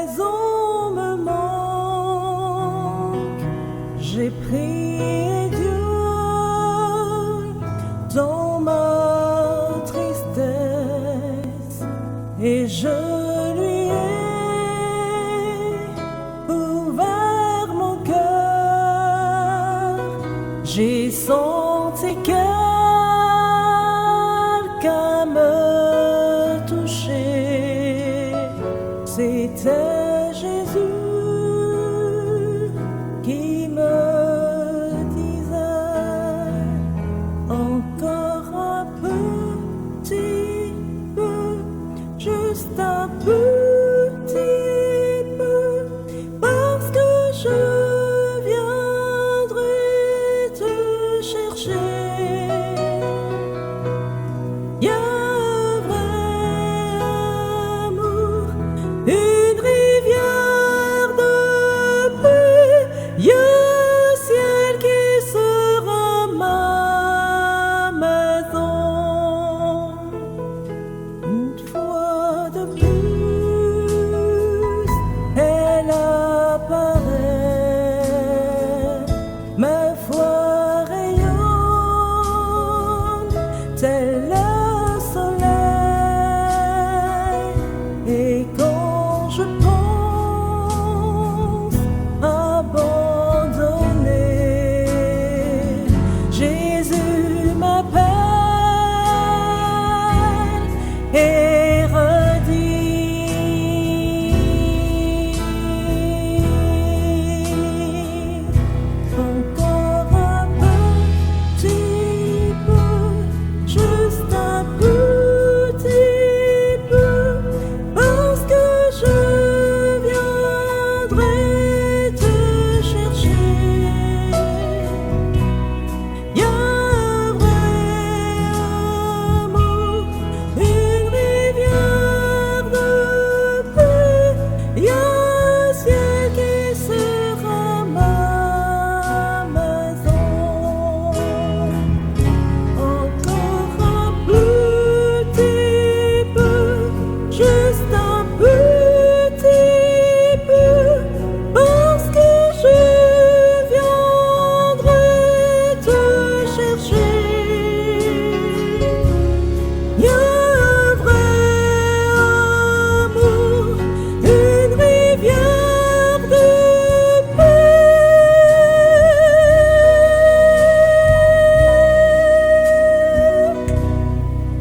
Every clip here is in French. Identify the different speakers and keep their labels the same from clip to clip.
Speaker 1: raison me manque, j'ai prié Dieu dans ma tristesse et je lui ai ouvert mon cœur. J'ai senti quelqu'un me toucher. C'était Jésus qui me disait encore un petit peu, juste un petit peu, parce que je viendrai te chercher. Y a un vrai amour, une rivière de paix, y a un ciel qui sera ma maison. Une fois de plus, elle apparaît, ma foi rayonne tel le soleil. Et quand je pense abandonner, Jésus m'appelle et redit encore un petit peu, juste un petit peu, parce que je viendrai te chercher. Y a un vrai amour, une rivière de paix, y a un ciel qui sera ma maison. Encore un petit peu, juste un petit peu, parce que je viendrai te chercher. Y a un vrai amour, une rivière de paix.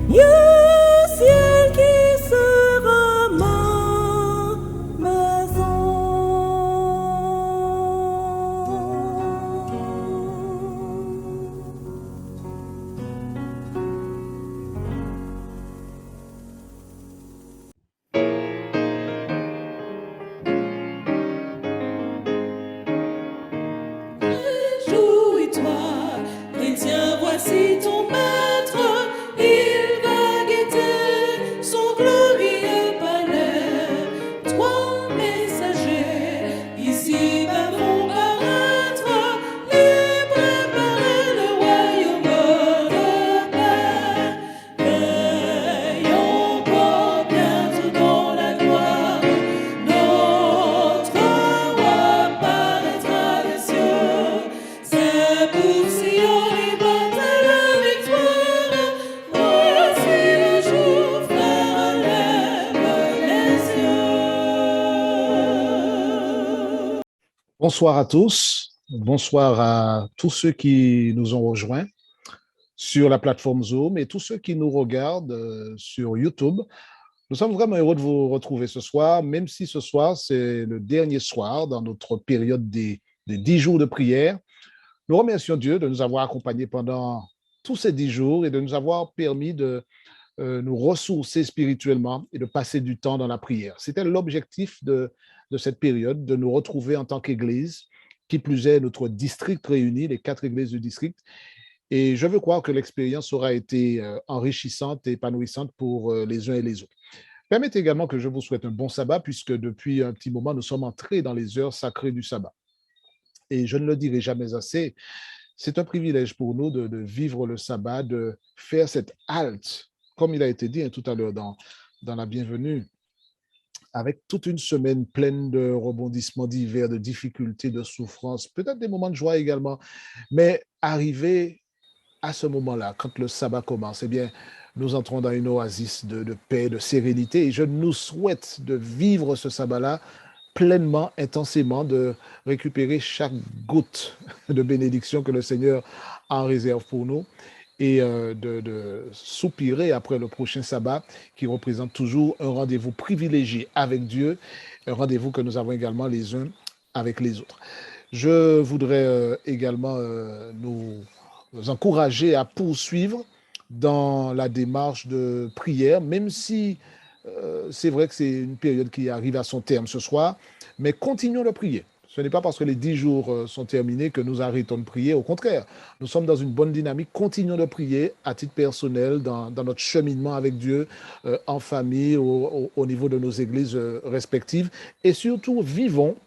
Speaker 1: Y a un ciel qui sera ma maison. Réjouis-toi, chrétien, voici ton maître, il va guetter son glorieux palais. Toi, messager, ici-bas vont paraître, les préparer le royaume de paix. Veillons encore bientôt dans la gloire, notre roi paraîtra des cieux. C'est pour Sion libre la victoire. Voici le jour, frère, lève les yeux.
Speaker 2: Bonsoir à tous, bonsoir à tous ceux qui nous ont rejoints sur la plateforme Zoom et tous ceux qui nous regardent sur YouTube. Nous sommes vraiment heureux de vous retrouver ce soir, même si ce soir, c'est le dernier soir dans notre période des 10 jours de prière. Nous remercions Dieu de nous avoir accompagnés pendant tous ces 10 jours et de nous avoir permis de nous ressourcer spirituellement et de passer du temps dans la prière. C'était l'objectif de cette période, de nous retrouver en tant qu'Église, qui plus est notre district réuni, les 4 églises du district. Et je veux croire que l'expérience aura été enrichissante et épanouissante pour les uns et les autres. Permettez également que je vous souhaite un bon sabbat, puisque depuis un petit moment, nous sommes entrés dans les heures sacrées du sabbat. Et je ne le dirai jamais assez, c'est un privilège pour nous de vivre le sabbat, de faire cette halte, comme il a été dit tout à l'heure dans la bienvenue, avec toute une semaine pleine de rebondissements divers, de difficultés, de souffrances, peut-être des moments de joie également. Mais arrivé à ce moment-là, quand le sabbat commence, eh bien, nous entrons dans une oasis de paix, de sérénité. Et je nous souhaite de vivre ce sabbat-là pleinement, intensément, de récupérer chaque goutte de bénédiction que le Seigneur en réserve pour nous et de soupirer après le prochain sabbat qui représente toujours un rendez-vous privilégié avec Dieu, un rendez-vous que nous avons également les uns avec les autres. Je voudrais également nous encourager à poursuivre dans la démarche de prière, même si c'est vrai que c'est une période qui arrive à son terme ce soir, mais continuons de prier. Ce n'est pas parce que les 10 jours sont terminés que nous arrêtons de prier. Au contraire, nous sommes dans une bonne dynamique. Continuons de prier à titre personnel, dans notre cheminement avec Dieu, en famille, au niveau de nos églises respectives. Et surtout, vivons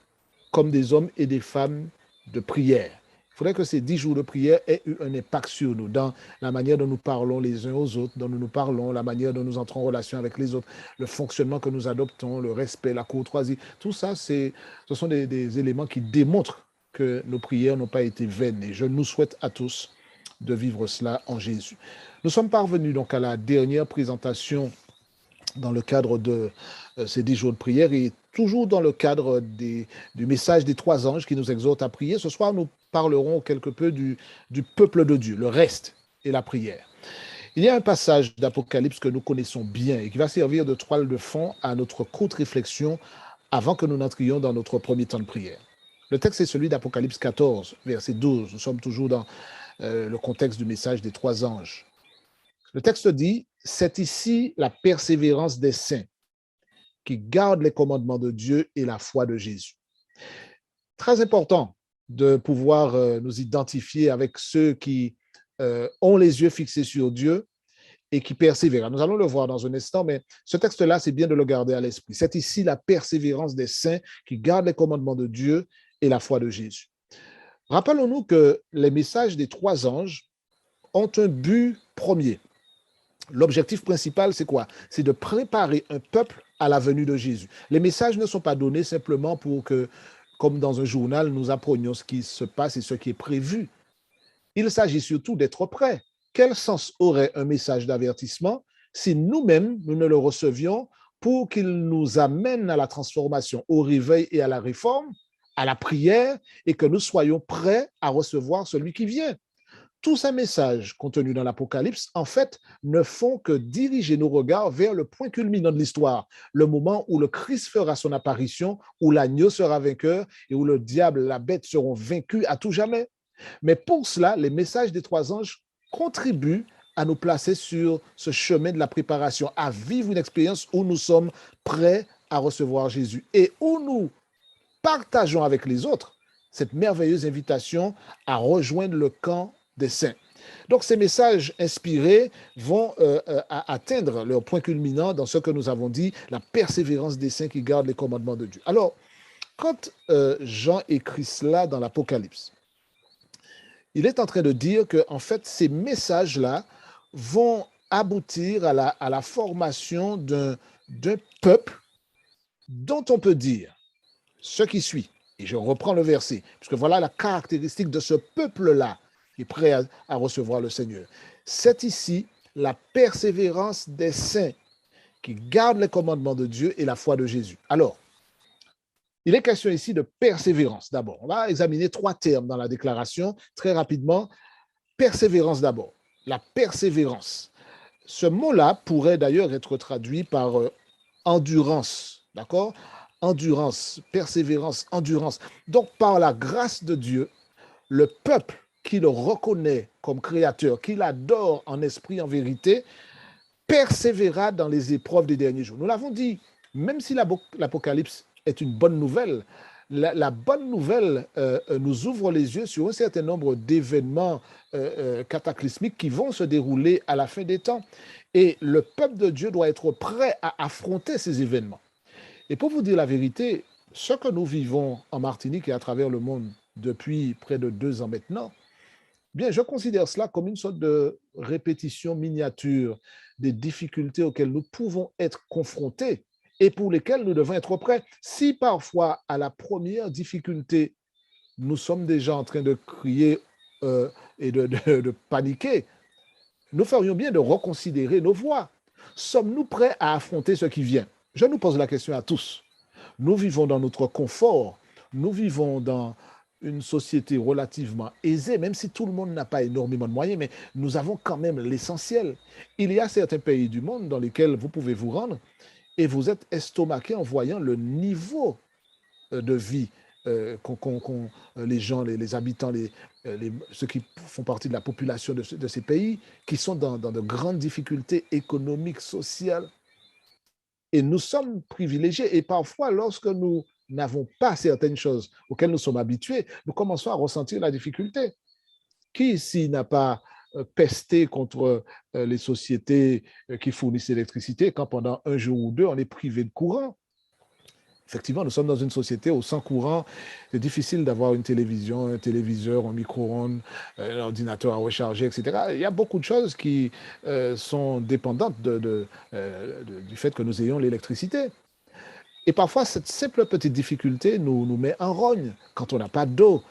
Speaker 2: comme des hommes et des femmes de prière. Il faudrait que ces 10 jours de prière aient eu un impact sur nous, dans la manière dont nous parlons les uns aux autres, dont nous parlons, la manière dont nous entrons en relation avec les autres, le fonctionnement que nous adoptons, le respect, la courtoisie. Tout ça, ce sont des éléments qui démontrent que nos prières n'ont pas été vaines. Et je nous souhaite à tous de vivre cela en Jésus. Nous sommes parvenus donc à la dernière présentation dans le cadre de ces 10 jours de prière et toujours dans le cadre du message des 3 anges qui nous exhortent à prier. Ce soir, nous parlerons quelque peu du peuple de Dieu, le reste et la prière. Il y a un passage d'Apocalypse que nous connaissons bien et qui va servir de toile de fond à notre courte réflexion avant que nous n'entrions dans notre premier temps de prière. Le texte est celui d'Apocalypse 14, verset 12. Nous sommes toujours dans le contexte du message des 3 anges. Le texte dit, « C'est ici la persévérance des saints qui gardent les commandements de Dieu et la foi de Jésus. » Très important de pouvoir nous identifier avec ceux qui ont les yeux fixés sur Dieu et qui persévèrent. Nous allons le voir dans un instant, mais ce texte-là, c'est bien de le garder à l'esprit. C'est ici la persévérance des saints qui gardent les commandements de Dieu et la foi de Jésus. Rappelons-nous que les messages des 3 anges ont un but premier. L'objectif principal, c'est quoi? C'est de préparer un peuple à la venue de Jésus. Les messages ne sont pas donnés simplement pour que, comme dans un journal, nous apprenions ce qui se passe et ce qui est prévu. Il s'agit surtout d'être prêts. Quel sens aurait un message d'avertissement si nous-mêmes, nous ne le recevions pour qu'il nous amène à la transformation, au réveil et à la réforme, à la prière, et que nous soyons prêts à recevoir celui qui vient? Tous ces messages contenus dans l'Apocalypse, en fait, ne font que diriger nos regards vers le point culminant de l'histoire, le moment où le Christ fera son apparition, où l'agneau sera vainqueur et où le diable, la bête seront vaincus à tout jamais. Mais pour cela, les messages des 3 anges contribuent à nous placer sur ce chemin de la préparation, à vivre une expérience où nous sommes prêts à recevoir Jésus et où nous partageons avec les autres cette merveilleuse invitation à rejoindre le camp des saints. Donc, ces messages inspirés vont atteindre leur point culminant dans ce que nous avons dit, la persévérance des saints qui gardent les commandements de Dieu. Alors, quand Jean écrit cela dans l'Apocalypse, il est en train de dire que, en fait, ces messages-là vont aboutir à la formation d'un peuple dont on peut dire ce qui suit. Et je reprends le verset, puisque voilà la caractéristique de ce peuple-là qui est prêt à recevoir le Seigneur. C'est ici la persévérance des saints qui gardent les commandements de Dieu et la foi de Jésus. Alors, il est question ici de persévérance d'abord. On va examiner 3 termes dans la déclaration très rapidement. Persévérance d'abord. La persévérance. Ce mot-là pourrait d'ailleurs être traduit par endurance, d'accord? Endurance, persévérance, endurance. Donc, par la grâce de Dieu, le peuple qui le reconnaît comme créateur, qui l'adore en esprit, en vérité, persévéra dans les épreuves des derniers jours. Nous l'avons dit, même si l'Apocalypse est une bonne nouvelle, la bonne nouvelle nous ouvre les yeux sur un certain nombre d'événements cataclysmiques qui vont se dérouler à la fin des temps. Et le peuple de Dieu doit être prêt à affronter ces événements. Et pour vous dire la vérité, ce que nous vivons en Martinique et à travers le monde depuis près de 2 ans maintenant, bien, je considère cela comme une sorte de répétition miniature des difficultés auxquelles nous pouvons être confrontés et pour lesquels nous devons être prêts. Si parfois, à la première difficulté, nous sommes déjà en train de crier et de paniquer, nous ferions bien de reconsidérer nos voies. Sommes-nous prêts à affronter ce qui vient? Je nous pose la question à tous. Nous vivons dans notre confort, nous vivons dans une société relativement aisée, même si tout le monde n'a pas énormément de moyens, mais nous avons quand même l'essentiel. Il y a certains pays du monde dans lesquels vous pouvez vous rendre et vous êtes estomaqué en voyant le niveau de vie les gens, les habitants, ceux qui font partie de la population de ces pays, qui sont dans de grandes difficultés économiques, sociales. Et nous sommes privilégiés. Et parfois, lorsque nous n'avons pas certaines choses auxquelles nous sommes habitués, nous commençons à ressentir la difficulté. Qui ici n'a pas pesté contre les sociétés qui fournissent l'électricité quand pendant un jour ou deux, on est privé de courant? Effectivement, nous sommes dans une société où sans courant, c'est difficile d'avoir une télévision, un téléviseur, un micro-ondes, un ordinateur à recharger, etc. Il y a beaucoup de choses qui sont dépendantes du fait que nous ayons l'électricité. Et parfois, cette simple petite difficulté nous met en rogne quand on n'a pas d'eau.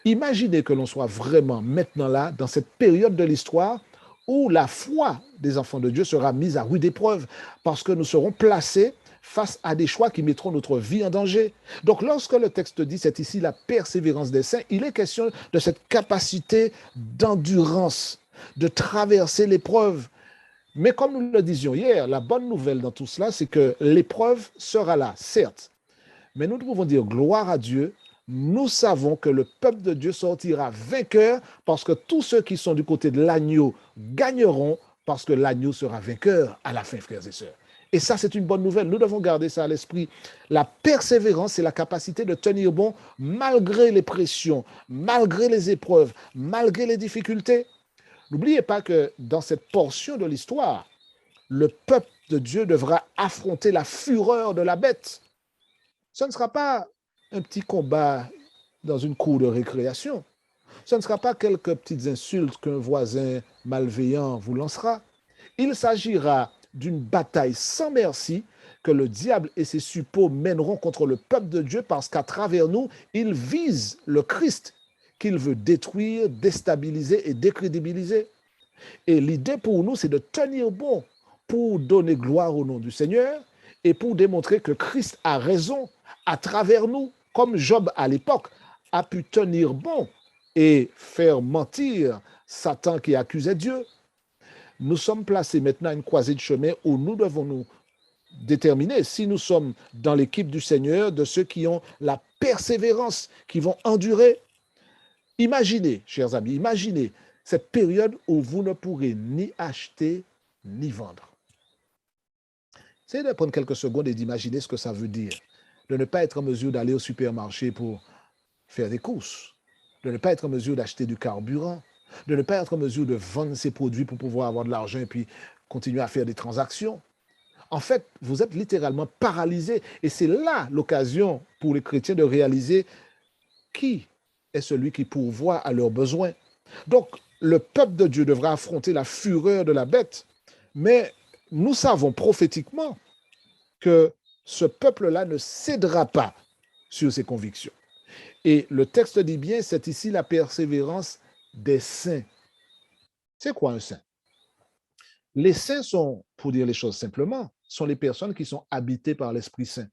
Speaker 2: Imaginez que l'on soit vraiment maintenant là, dans cette période de l'histoire où la foi des enfants de Dieu sera mise à rude épreuve parce que nous serons placés face à des choix qui mettront notre vie en danger. Donc lorsque le texte dit, c'est ici la persévérance des saints, il est question de cette capacité d'endurance, de traverser l'épreuve. Mais comme nous le disions hier, la bonne nouvelle dans tout cela, c'est que l'épreuve sera là, certes. Mais nous pouvons dire gloire à Dieu. Nous savons que le peuple de Dieu sortira vainqueur parce que tous ceux qui sont du côté de l'agneau gagneront parce que l'agneau sera vainqueur à la fin, frères et sœurs. Et ça, c'est une bonne nouvelle. Nous devons garder ça à l'esprit. La persévérance, c'est la capacité de tenir bon malgré les pressions, malgré les épreuves, malgré les difficultés. N'oubliez pas que dans cette portion de l'histoire, le peuple de Dieu devra affronter la fureur de la bête. Ce ne sera pas un petit combat dans une cour de récréation. Ce ne sera pas quelques petites insultes qu'un voisin malveillant vous lancera. Il s'agira d'une bataille sans merci que le diable et ses suppôts mèneront contre le peuple de Dieu parce qu'à travers nous, il vise le Christ qu'il veut détruire, déstabiliser et décrédibiliser. Et l'idée pour nous, c'est de tenir bon pour donner gloire au nom du Seigneur et pour démontrer que Christ a raison à travers nous, comme Job à l'époque a pu tenir bon et faire mentir Satan qui accusait Dieu. Nous sommes placés maintenant à une croisée de chemin où nous devons nous déterminer si nous sommes dans l'équipe du Seigneur, de ceux qui ont la persévérance, qui vont endurer. Imaginez, chers amis, imaginez cette période où vous ne pourrez ni acheter ni vendre. Essayez de prendre quelques secondes et d'imaginer ce que ça veut dire, de ne pas être en mesure d'aller au supermarché pour faire des courses, de ne pas être en mesure d'acheter du carburant, de ne pas être en mesure de vendre ses produits pour pouvoir avoir de l'argent et puis continuer à faire des transactions. En fait, vous êtes littéralement paralysé et c'est là l'occasion pour les chrétiens de réaliser qui est celui qui pourvoit à leurs besoins. Donc, le peuple de Dieu devra affronter la fureur de la bête, mais nous savons prophétiquement que ce peuple-là ne cédera pas sur ses convictions. Et le texte dit bien, c'est ici la persévérance des saints. C'est quoi un saint? Les saints sont, pour dire les choses simplement, sont les personnes qui sont habitées par l'Esprit Saint.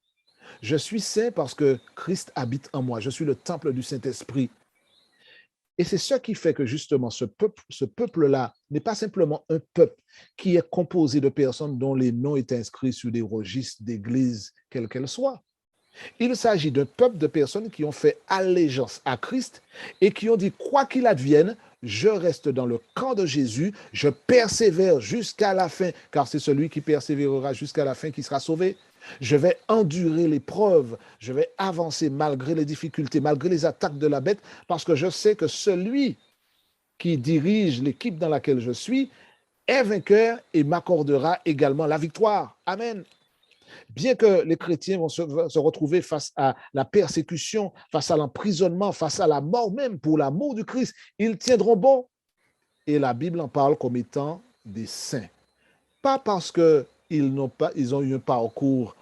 Speaker 2: Je suis saint parce que Christ habite en moi. Je suis le temple du Saint-Esprit. Et c'est ce qui fait que justement ce peuple-là n'est pas simplement un peuple qui est composé de personnes dont les noms est inscrits sur des registres d'église, quelles qu'elles soient. Il s'agit d'un peuple de personnes qui ont fait allégeance à Christ et qui ont dit, quoi qu'il advienne, je reste dans le camp de Jésus, je persévère jusqu'à la fin, car c'est celui qui persévérera jusqu'à la fin qui sera sauvé. Je vais endurer l'épreuve, je vais avancer malgré les difficultés, malgré les attaques de la bête, parce que je sais que celui qui dirige l'équipe dans laquelle je suis est vainqueur et m'accordera également la victoire. Amen. Bien que les chrétiens vont se retrouver face à la persécution, face à l'emprisonnement, face à la mort même pour l'amour du Christ, ils tiendront bon. Et la Bible en parle comme étant des saints. Pas parce qu'ils ont eu un parcours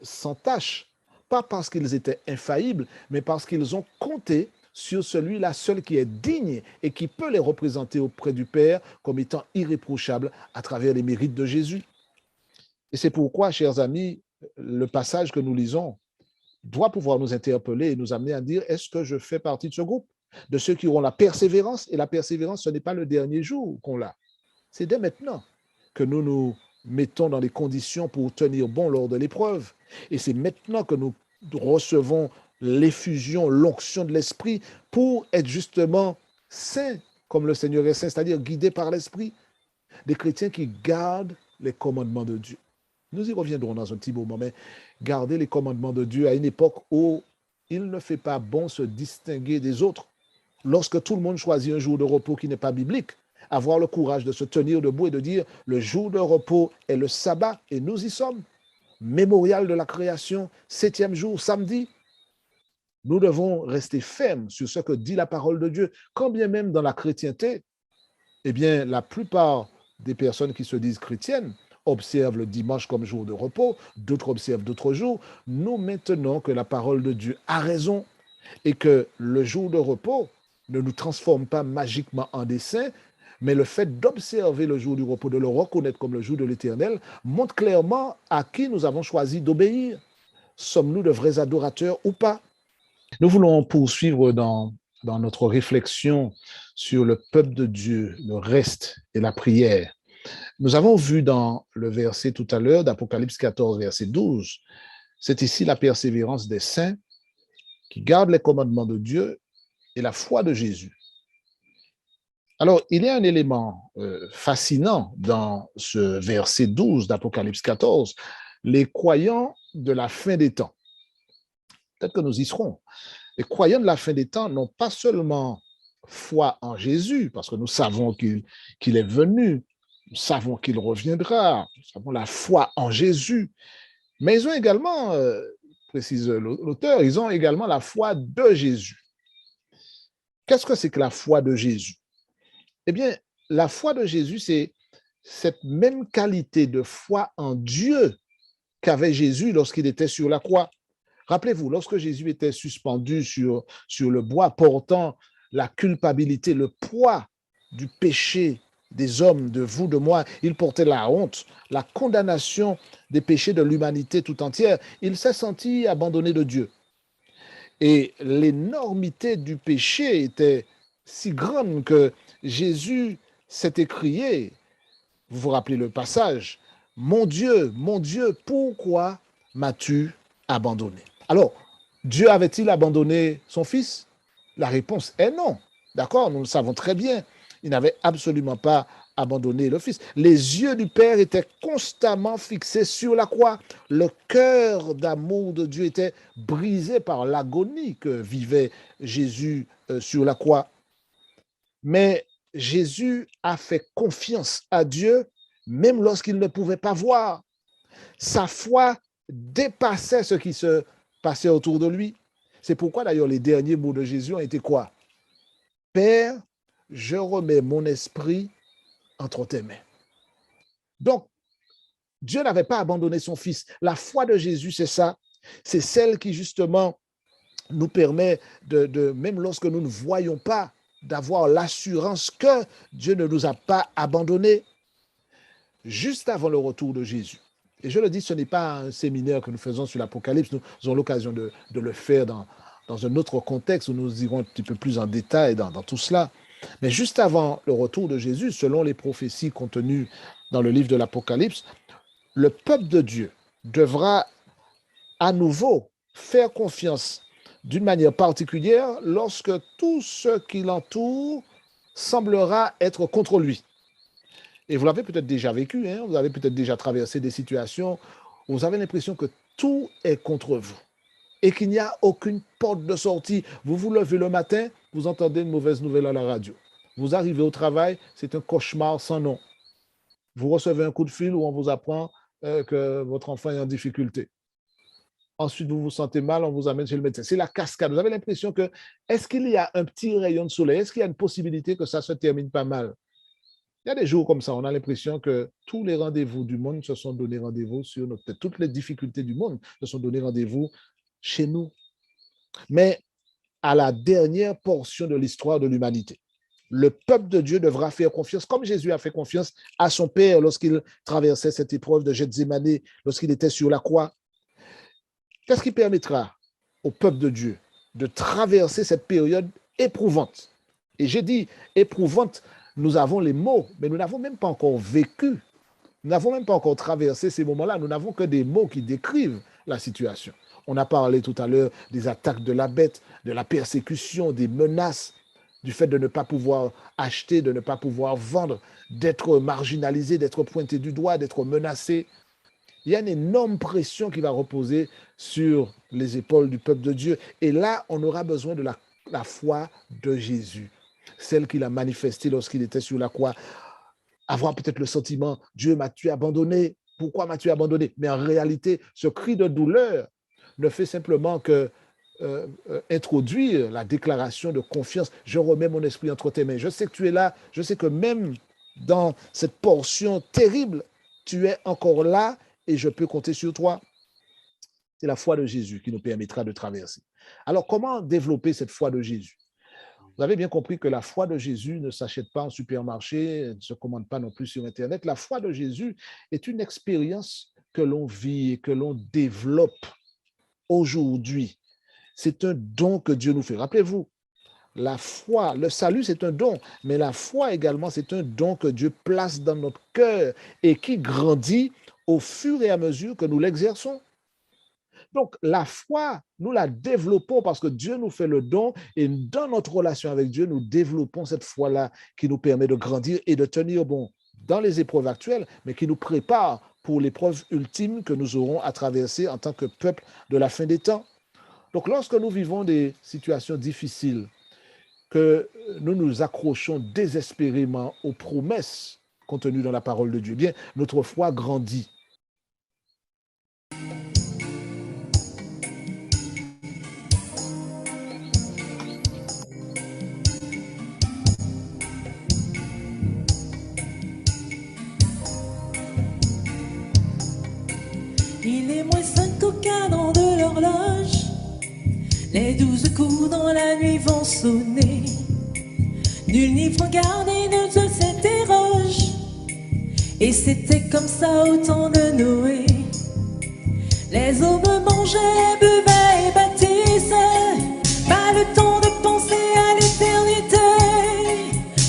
Speaker 2: sans tâche. Pas parce qu'ils étaient infaillibles, mais parce qu'ils ont compté sur celui-là seul qui est digne et qui peut les représenter auprès du Père comme étant irréprochables à travers les mérites de Jésus. Et c'est pourquoi, chers amis, le passage que nous lisons doit pouvoir nous interpeller et nous amener à dire, est-ce que je fais partie de ce groupe? De ceux qui auront la persévérance, et la persévérance, ce n'est pas le dernier jour qu'on l'a. C'est dès maintenant que nous nous mettons dans les conditions pour tenir bon lors de l'épreuve. Et c'est maintenant que nous recevons l'effusion, l'onction de l'Esprit pour être justement saints, comme le Seigneur est saint, c'est-à-dire guidés par l'Esprit. Des chrétiens qui gardent les commandements de Dieu. Nous y reviendrons dans un petit moment, mais garder les commandements de Dieu à une époque où il ne fait pas bon se distinguer des autres. Lorsque tout le monde choisit un jour de repos qui n'est pas biblique, avoir le courage de se tenir debout et de dire le jour de repos est le sabbat et nous y sommes. Mémorial de la création, 7e jour, samedi. Nous devons rester fermes sur ce que dit la parole de Dieu, quand bien même dans la chrétienté, eh bien, la plupart des personnes qui se disent chrétiennes observent le dimanche comme jour de repos, d'autres observent d'autres jours. Nous maintenons que la parole de Dieu a raison et que le jour de repos ne nous transforme pas magiquement en des saints, mais le fait d'observer le jour du repos, de le reconnaître comme le jour de l'Éternel, montre clairement à qui nous avons choisi d'obéir. Sommes-nous de vrais adorateurs ou pas? Nous voulons poursuivre dans notre réflexion sur le peuple de Dieu, le reste et la prière. Nous avons vu dans le verset tout à l'heure d'Apocalypse 14, verset 12, c'est ici la persévérance des saints qui gardent les commandements de Dieu et la foi de Jésus. Alors, il y a un élément fascinant dans ce verset 12 d'Apocalypse 14, les croyants de la fin des temps. Peut-être que nous y serons. Les croyants de la fin des temps n'ont pas seulement foi en Jésus, parce que nous savons qu'il est venu, nous savons qu'il reviendra, nous savons la foi en Jésus, mais ils ont également, précise l'auteur, ils ont également la foi de Jésus. Qu'est-ce que c'est que la foi de Jésus? Eh bien, la foi de Jésus, c'est cette même qualité de foi en Dieu qu'avait Jésus lorsqu'il était sur la croix. Rappelez-vous, lorsque Jésus était suspendu sur le bois, portant la culpabilité, le poids du péché des hommes, de vous, de moi, il portait la honte, la condamnation des péchés de l'humanité tout entière. Il s'est senti abandonné de Dieu. Et l'énormité du péché était si grande que Jésus s'est écrié, vous vous rappelez le passage, mon Dieu, pourquoi m'as-tu abandonné? Alors, Dieu avait-il abandonné son fils? La réponse est non. D'accord? Nous le savons très bien. Il n'avait absolument pas abandonné le fils. Les yeux du Père étaient constamment fixés sur la croix. Le cœur d'amour de Dieu était brisé par l'agonie que vivait Jésus sur la croix. Mais Jésus a fait confiance à Dieu même lorsqu'il ne pouvait pas voir. Sa foi dépassait ce qui se passait autour de lui. C'est pourquoi d'ailleurs les derniers mots de Jésus ont été quoi? Père, je remets mon esprit entre tes mains. Donc, Dieu n'avait pas abandonné son fils. La foi de Jésus, c'est ça. C'est celle qui justement nous permet même lorsque nous ne voyons pas, d'avoir l'assurance que Dieu ne nous a pas abandonnés. Juste avant le retour de Jésus. Et je le dis, ce n'est pas un séminaire que nous faisons sur l'Apocalypse. Nous aurons l'occasion de le faire dans un autre contexte où nous irons un petit peu plus en détail dans tout cela. Mais juste avant le retour de Jésus, selon les prophéties contenues dans le livre de l'Apocalypse, le peuple de Dieu devra à nouveau faire confiance d'une manière particulière lorsque tout ce qui l'entoure semblera être contre lui. Et vous l'avez peut-être déjà vécu, hein? Vous avez peut-être déjà traversé des situations où vous avez l'impression que tout est contre vous et qu'il n'y a aucune porte de sortie. Vous vous levez le matin, vous entendez une mauvaise nouvelle à la radio. Vous arrivez au travail, c'est un cauchemar sans nom. Vous recevez un coup de fil où on vous apprend que votre enfant est en difficulté. Ensuite, vous vous sentez mal, on vous amène chez le médecin. C'est la cascade. Vous avez l'impression que, est-ce qu'il y a un petit rayon de soleil? Est-ce qu'il y a une possibilité que ça se termine pas mal? Il y a des jours comme ça, on a l'impression que tous les rendez-vous du monde se sont donnés rendez-vous sur notre tête. Toutes les difficultés du monde se sont données rendez-vous chez nous. Mais à la dernière portion de l'histoire de l'humanité, le peuple de Dieu devra faire confiance, comme Jésus a fait confiance à son Père lorsqu'il traversait cette épreuve de Gethsémani, lorsqu'il était sur la croix. Qu'est-ce qui permettra au peuple de Dieu de traverser cette période éprouvante? Et j'ai dit éprouvante, nous avons les mots, mais nous n'avons même pas encore vécu. Nous n'avons même pas encore traversé ces moments-là. Nous n'avons que des mots qui décrivent la situation. On a parlé tout à l'heure des attaques de la bête, de la persécution, des menaces, du fait de ne pas pouvoir acheter, de ne pas pouvoir vendre, d'être marginalisé, d'être pointé du doigt, d'être menacé. Il y a une énorme pression qui va reposer sur les épaules du peuple de Dieu. Et là, on aura besoin de la foi de Jésus, celle qu'il a manifestée lorsqu'il était sur la croix. Avoir peut-être le sentiment, Dieu, m'as-tu abandonné? Pourquoi m'as-tu abandonné? Mais en réalité, ce cri de douleur ne fait simplement que introduire la déclaration de confiance. Je remets mon esprit entre tes mains. Je sais que tu es là. Je sais que même dans cette portion terrible, tu es encore là et je peux compter sur toi. C'est la foi de Jésus qui nous permettra de traverser. Alors, comment développer cette foi de Jésus? Vous avez bien compris que la foi de Jésus ne s'achète pas en supermarché, ne se commande pas non plus sur Internet. La foi de Jésus est une expérience que l'on vit et que l'on développe aujourd'hui. C'est un don que Dieu nous fait. Rappelez-vous, la foi, le salut, c'est un don, mais la foi également, c'est un don que Dieu place dans notre cœur et qui grandit au fur et à mesure que nous l'exerçons. Donc, la foi, nous la développons parce que Dieu nous fait le don et dans notre relation avec Dieu, nous développons cette foi-là qui nous permet de grandir et de tenir bon dans les épreuves actuelles, mais qui nous prépare pour l'épreuve ultime que nous aurons à traverser en tant que peuple de la fin des temps. Donc, lorsque nous vivons des situations difficiles, que nous nous accrochons désespérément aux promesses contenues dans la parole de Dieu, bien, notre foi grandit.
Speaker 1: Il est moins 5 au cadran de l'horloge. Les 12 coups dans la nuit vont sonner. Nul n'y prend garde et nul ne s'interroge. Et c'était comme ça au temps de Noé. Les aubes mangeaient, buvaient et bâtissaient. Pas le temps de penser à l'éternité.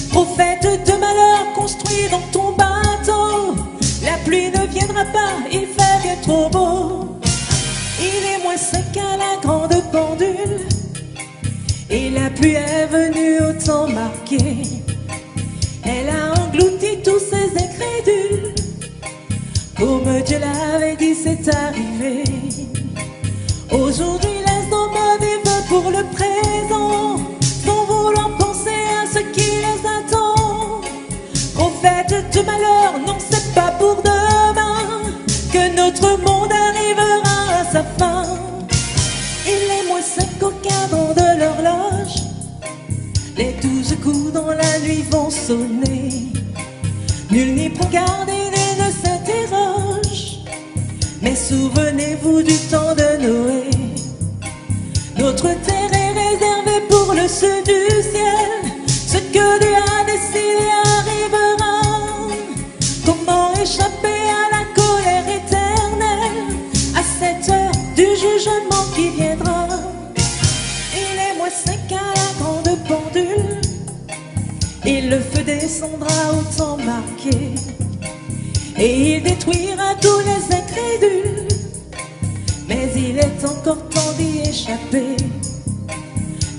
Speaker 1: Prophète de malheur, construit dans ton bateau. La pluie ne viendra pas, il fait bien trop beau. Il est moins 5 à la grande pendule. Et la pluie est venue au temps marqué. Elle a englouti tous ces incrédules. Comme Dieu l'avait dit, c'est arrivé. Aujourd'hui, laisse nos mains vivre pour le présent, sans vouloir penser à ce qui les attend. Prophète de malheur, non, c'est pas pour demain que notre monde arrivera à sa fin. Il est moins 5 au cadran de l'horloge. Les 12 coups dans la nuit vont sonner. Nul n'y prend garde et nul ne s'interroge. Mais souvenez-vous du temps de Noé. Notre terre est réservée pour le ceux du ciel. Ce que Dieu a décidé arrivera. Comment échapper à la colère éternelle, à cette heure du jugement qui viendra? Il est moins 5 à la grande pendule. Et le feu descendra au temps marqué. Et il détruira tous les incrédules. Mais il est encore temps d'y échapper.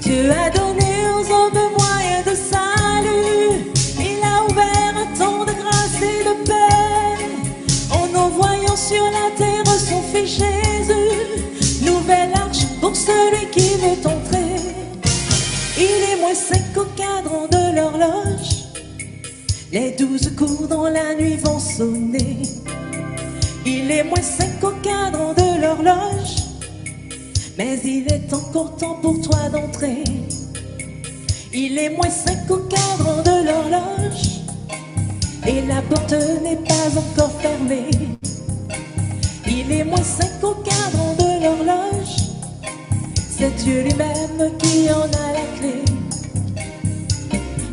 Speaker 1: Dieu a donné aux hommes moyens de salut. Il a ouvert un temps de grâce et de paix, en envoyant sur la terre son Fils Jésus. Nouvelle arche pour celui qui veut entrer. Il est moins 5 au cadran de l'horloge. Les 12 coups dans la nuit vont sonner. Il est moins 5 au cadran de l'horloge. Mais il est encore temps pour toi d'entrer. Il est moins 5 au cadran de l'horloge. et la porte n'est pas encore fermée. Il est -5 au cadran de l'horloge, c'est Dieu lui-même qui en a la clé.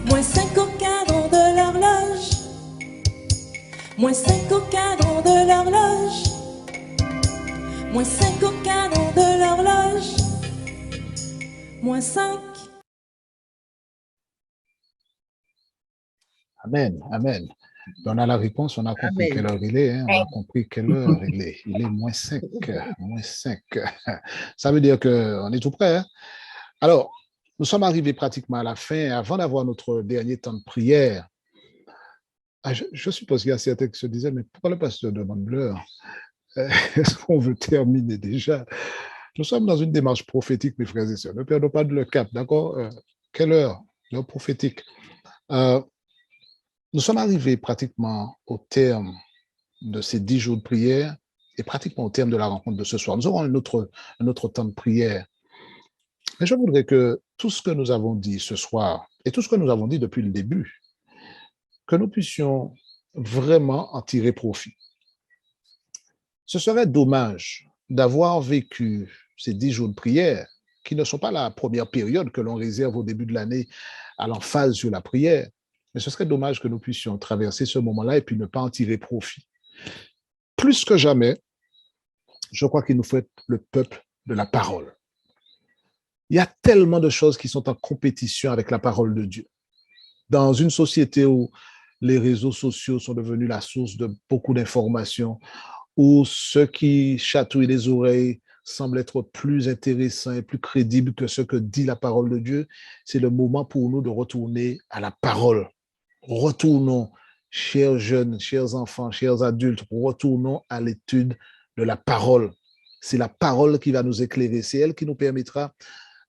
Speaker 1: -5 au cadran de l'horloge, -5 au cadran de l'horloge, -5 au cadran de l'horloge, -5.
Speaker 2: Amen, amen. On a la réponse, on a compris
Speaker 3: Amen.
Speaker 2: quelle heure il est, hein, on a compris quelle heure il est. Il est -5, -5. Ça veut dire qu'on est tout près. Hein? Alors, nous sommes arrivés pratiquement à la fin. Avant d'avoir notre dernier temps de prière, je suppose qu'il y a certains qui se disaient, mais pourquoi le pasteur demande l'heure? Est-ce qu'on veut terminer déjà? Nous sommes dans une démarche prophétique, mes frères et sœurs. Ne perdons pas le cap, d'accord? Quelle heure? L'heure prophétique. Nous sommes arrivés pratiquement au terme de ces 10 jours de prière et pratiquement au terme de la rencontre de ce soir. Nous aurons un autre temps de prière. Mais je voudrais que tout ce que nous avons dit ce soir et tout ce que nous avons dit depuis le début, que nous puissions vraiment en tirer profit. Ce serait dommage d'avoir vécu ces 10 jours de prière, qui ne sont pas la première période que l'on réserve au début de l'année à l'emphase sur la prière, mais ce serait dommage que nous puissions traverser ce moment-là et puis ne pas en tirer profit. Plus que jamais, je crois qu'il nous faut être le peuple de la parole. Il y a tellement de choses qui sont en compétition avec la parole de Dieu. Dans une société où les réseaux sociaux sont devenus la source de beaucoup d'informations, où ce qui chatouille les oreilles semble être plus intéressant et plus crédible que ce que dit la parole de Dieu, c'est le moment pour nous de retourner à la parole. Retournons, chers jeunes, chers enfants, chers adultes, retournons à l'étude de la parole. C'est la parole qui va nous éclairer, c'est elle qui nous permettra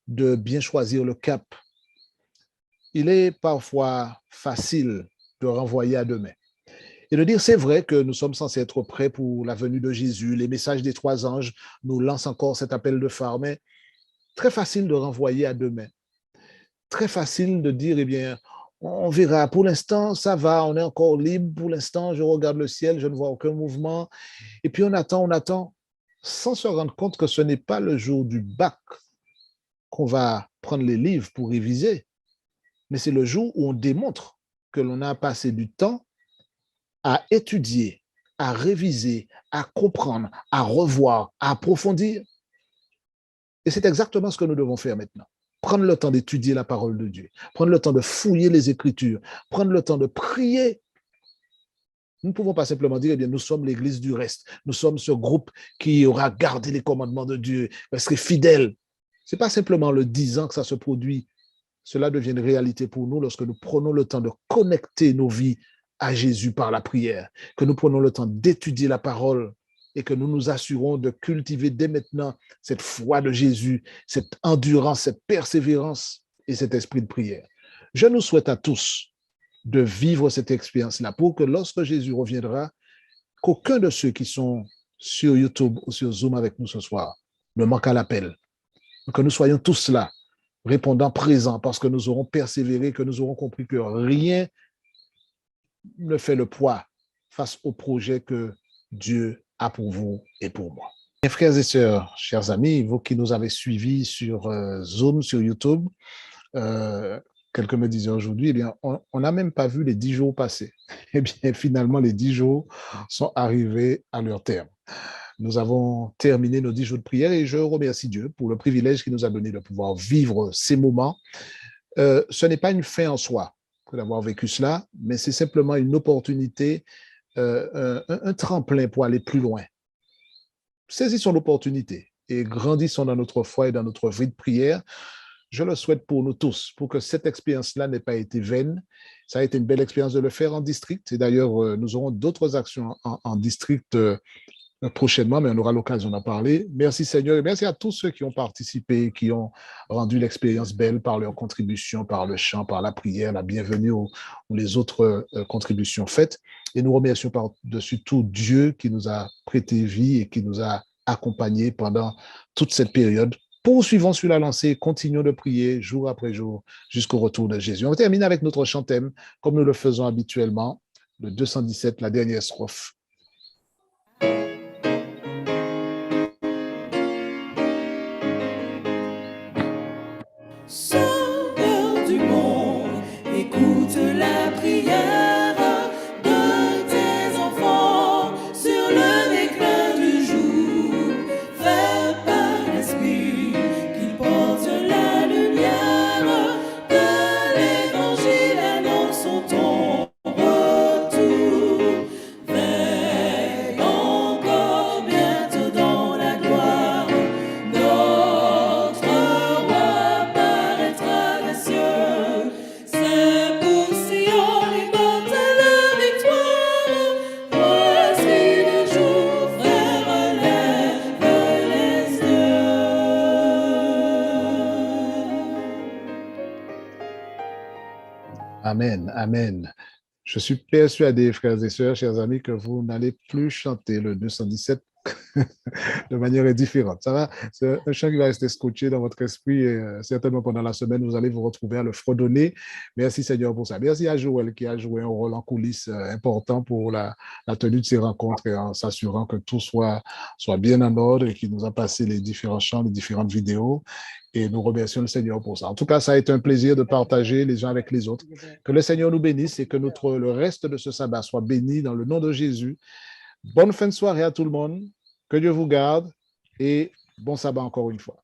Speaker 2: de bien choisir le cap. Il est parfois facile de renvoyer à demain et de dire c'est vrai que nous sommes censés être prêts pour la venue de Jésus. Les messages des 3 anges nous lancent encore cet appel de phare, mais très facile de renvoyer à demain. Très facile de dire, eh bien, on verra. Pour l'instant, ça va, on est encore libre. Pour l'instant, je regarde le ciel, je ne vois aucun mouvement. Et puis on attend, sans se rendre compte que ce n'est pas le jour du bac qu'on va prendre les livres pour réviser, mais c'est le jour où on démontre que l'on a passé du temps à étudier, à réviser, à comprendre, à revoir, à approfondir. Et c'est exactement ce que nous devons faire maintenant. Prendre le temps d'étudier la parole de Dieu, prendre le temps de fouiller les Écritures, prendre le temps de prier. Nous ne pouvons pas simplement dire, eh bien, nous sommes l'Église du reste, nous sommes ce groupe qui aura gardé les commandements de Dieu, serait fidèle. Ce n'est pas simplement le 10 ans que ça se produit. Cela devient une réalité pour nous lorsque nous prenons le temps de connecter nos vies à Jésus par la prière, que nous prenons le temps d'étudier la parole et que nous nous assurons de cultiver dès maintenant cette foi de Jésus, cette endurance, cette persévérance et cet esprit de prière. Je nous souhaite à tous de vivre cette expérience-là pour que lorsque Jésus reviendra, qu'aucun de ceux qui sont sur YouTube ou sur Zoom avec nous ce soir ne manque à l'appel. Que nous soyons tous là, répondant présents, parce que nous aurons persévéré, que nous aurons compris que rien ne fait le poids face au projet que Dieu a pour vous et pour moi. Mes frères et sœurs, chers amis, vous qui nous avez suivis sur Zoom, sur YouTube, quelqu'un me disait aujourd'hui, eh bien, on n'a même pas vu les 10 jours passer. Eh bien, finalement, les 10 jours sont arrivés à leur terme. Nous avons terminé nos 10 jours de prière et je remercie Dieu pour le privilège qu'il nous a donné de pouvoir vivre ces moments. Ce n'est pas une fin en soi que d'avoir vécu cela, mais c'est simplement une opportunité, un tremplin pour aller plus loin. Saisissons l'opportunité et grandissons dans notre foi et dans notre vie de prière. Je le souhaite pour nous tous, pour que cette expérience-là n'ait pas été vaine. Ça a été une belle expérience de le faire en district. Et d'ailleurs, nous aurons d'autres actions en district prochainement, mais on aura l'occasion d'en parler. Merci Seigneur et merci à tous ceux qui ont participé, qui ont rendu l'expérience belle par leur contribution, par le chant, par la prière, la bienvenue ou les autres contributions faites. Et nous remercions par-dessus tout Dieu qui nous a prêté vie et qui nous a accompagnés pendant toute cette période. Poursuivons sur la lancée, continuons de prier jour après jour jusqu'au retour de Jésus. On termine avec notre chant thème, comme nous le faisons habituellement. le 217, la dernière strophe.
Speaker 1: Sauveur du monde, écoute la prière de tes enfants sur le déclin du jour. Fais par l'esprit qu'ils portent la lumière de l'évangile annonçant ton retour. Veille encore bientôt dans la gloire. Notre roi paraîtra des cieux. C'est pour Sion l'immortelle victoire. Voici le jour, frère, lève les yeux.
Speaker 2: Amen, amen. Je suis persuadé, frères et sœurs, chers amis, que vous n'allez plus chanter le 217 de manière différente. Ça va, c'est un chant qui va rester scotché dans votre esprit et certainement pendant la semaine, vous allez vous retrouver à le fredonner. Merci Seigneur pour ça. Merci à Joël qui a joué un rôle en coulisses important pour la tenue de ces rencontres et en s'assurant que tout soit bien en ordre et qui nous a passé les différents chants, les différentes vidéos. Et nous remercions le Seigneur pour ça. En tout cas, ça a été un plaisir de partager les uns avec les autres. Que le Seigneur nous bénisse et que le reste de ce sabbat soit béni dans le nom de Jésus. Bonne fin de soirée à tout le monde. Que Dieu vous garde et bon sabbat encore une fois.